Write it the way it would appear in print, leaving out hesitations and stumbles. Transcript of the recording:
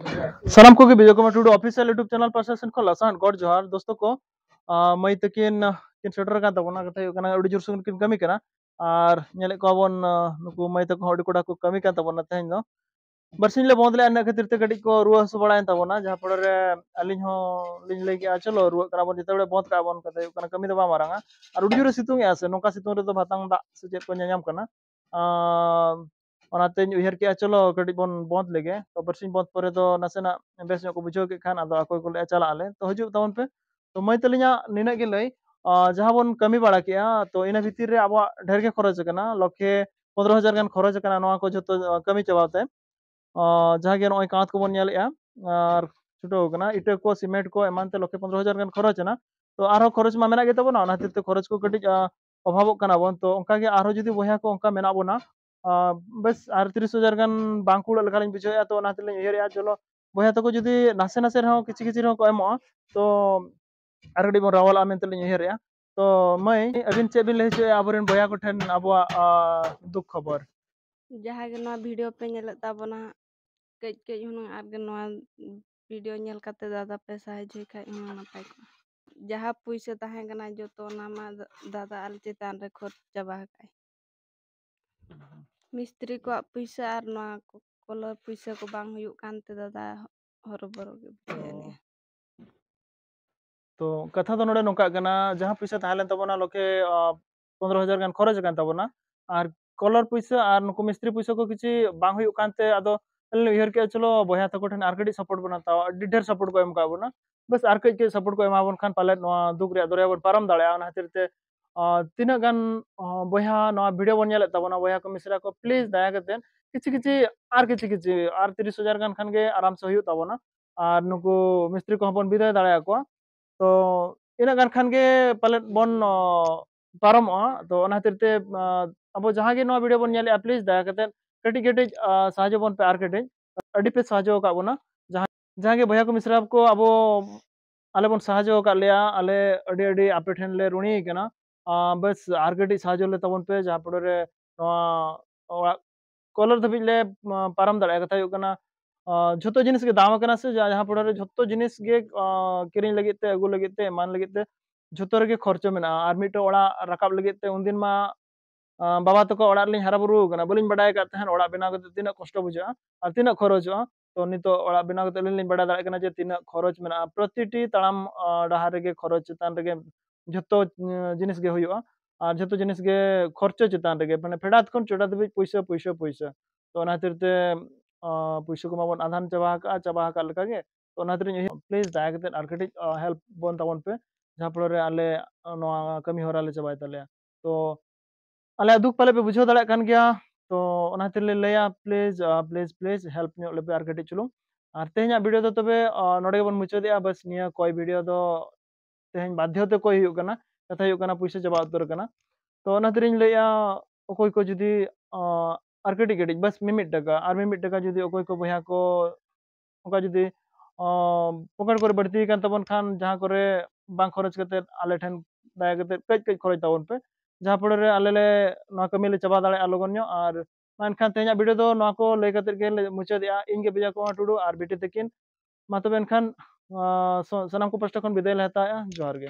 सलाम को Vijay Kumar Tudu official YouTube channel प्रशासन को लसान गॉड जोहार दोस्तों को मई तकिन किन सेटर का तबना कथा हुई कना अड़ी जोर से किन कमी कना आर नेले को बन नुकु मई तक अड़ी कोड़ा को कमी का तबना तेहन दो बरसिन ले बंद ले अन्न खातिर ते कड़ी को रुआ हसु बड़ायन तबना जहां पर अलिन हो लिन ले गया चलो रुआ करा बन जिते बंद का बन कथा कना कमी दबा मारंगा और अड़ी जोर सितुंग या से नोका सितुंग रे तो भातांग दा से चेत को nyam kana ओनाते उहर के चलो कटी बन बंद लेगे तो बरसिन बंद पर तो नासेना बेस को बुझो के खान आदो अकोय को ले चला आले तो हजू तवन पे तो मई तलिया निना के लई जहां बन कमी बाड़ा के तो इना भीतर रे अब ढेर के खरच कना लखे 15,000 गान खरच कना नवा को जतो कमी चबाते जहां के नय कांत को बन नेलेया और छुटो कना इटा को सीमेंट को एमानते लखे 15,000 गान खरच ना तो आरो खरच मा मेना गे तबना ओना ते खरच को कटी अभावो कना बन तो ओंका गे आरो जुदी बया को ओंका मेना बना बस 38,000 गान बांकुड़ लेखालिं बुझाया तो ओना तेलिं उयहरिया चलो बया तको जुदी नासे नासे रहो किछि किछि रहो को एमो तो आर गडी बन रावला मेन तेलिं उयहरिया तो मई अबिन चे बिन लेचे आबरेन बया को ठेन आबवा दुख खबर जहाँ के नवा वीडियो पे नेल ताबना कई कई हुन आर के नवा वीडियो नेल कते दादा पैसा है जे खाय हुन नपाय को जहाँ पुइसे ताहे कना जो तो नामा दादा आल चेतान रे खर्च चाबा काय मिस्त्री को पैसा आर नवा को कलर पैसा को बांग हुयुक कानते दादा हरबरो के बुझेने तो कथा तो नोडे नोका कना जहां पैसा ताहलेन तबना लोके 15,000 गान खरच कान तबना आर कलर पैसा आर नुको मिस्त्री पैसा को किछि बांग हुयुक कानते आदो उयहर के चलो बया तको ठेन आर कडी सपोर्ट बना ताव अड्डी ढेर सपोर्ट को एम का बना बस आर कई के सपोर्ट को एमा बन खान पाले नवा दुख रे दरिया बन पारम दाड़े ओना खातिर ते तीना गान बया नवा वीडियो बन नेले तबना बया को मिश्रा को प्लीज दया करते किछि किछि आर 30,000 गान खान गे आराम से हुयुक तबना आर नुको मिस्त्री को बन बिदाय दाड़े को तो ina gan khan ge palet bon parom'a to ona khatir te abo jahan ge no video bon nyele please daya kate kati kati sahajo bon pe ar kate adi pe sahajo ka bona jahan ge bhaiya ko misra ko abo ale bon sahajo ka leya ale adi adi ape then le runi kana बस are कटी साहाଯ୍य ले तबन पे जहां पड़े colour Dhabi ले पारम दाड़ा कथा हुयुक कना झोतो जिनिस गे दाम कना से जहां पड़े झोतो जिनिस गे किरिंग लगित ते अगु लगित ते मान लगित ते झोतो रे गे खर्चो मेना आर मिटे ओड़ा राकाब लगित ते उनदिन मा बाबा तको ओड़ा लिंग हारा बुरु कना बलिंग बडाय का तहन ओड़ा बिना कते तिना कष्ट बुझा और तिना खरचो तो नितो ओड़ा बिना कते लिंग बडा दाड़ा कना जे तिना खरच मेना प्रतिटी ताड़ाम डाहार रे गे खरच चितान रे गे झोतो जिनिस गे हुयुआ और झोतो जिनिस गे खर्चो चितान रे गे माने फेडात खन चोडा दबि पैसा पैसा पैसा तो ओना खातिर ते पैसा को माबन आधान चाबा का लेका गे तो ओना खातिर प्लीज दया कते आर कटी हेल्प बन ताबन पे जहां पड़े आले नवा कमी होरा ले चाबाय ताले तो आले दुख पाले पे बुझाव दाड़ा कान गया तो ओना खातिर ले लेया प्लीज प्लीज प्लीज हेल्प ᱧᱚᱜ लेपे आर कटी चुलुंग आर तेहኛ वीडियो दो तबे नोडे बन मुचादेया बस निया कोई वीडियो दो तेहñ बाध्य ते कोई हुयुक कना कथा हुयुक कना पैसा चाबा उतर कना तो ओना खातिर लेया ओकोय को जुदी आर कटी कटी बस मिमिट टका जुदी ओकोय को बया को ओका जुदी पकड़ करे बढ़ती कान तबन खान जहां करे बांग खरच कते आले ठेन दाया कते कज कज खरच ताबन पे जहां पड़े आले ले नवा कमी ले चाबा दाड़े लोगन ᱧᱚᱜ आर मानखान तेहኛ वीडियो दो नवा को ले कते के मुचादेया इन गे बिजा को टुडू आर बिटी तकिन मा तबे एनखान सनाम को पास्टा खन बिदाय ले हताया जोहार गे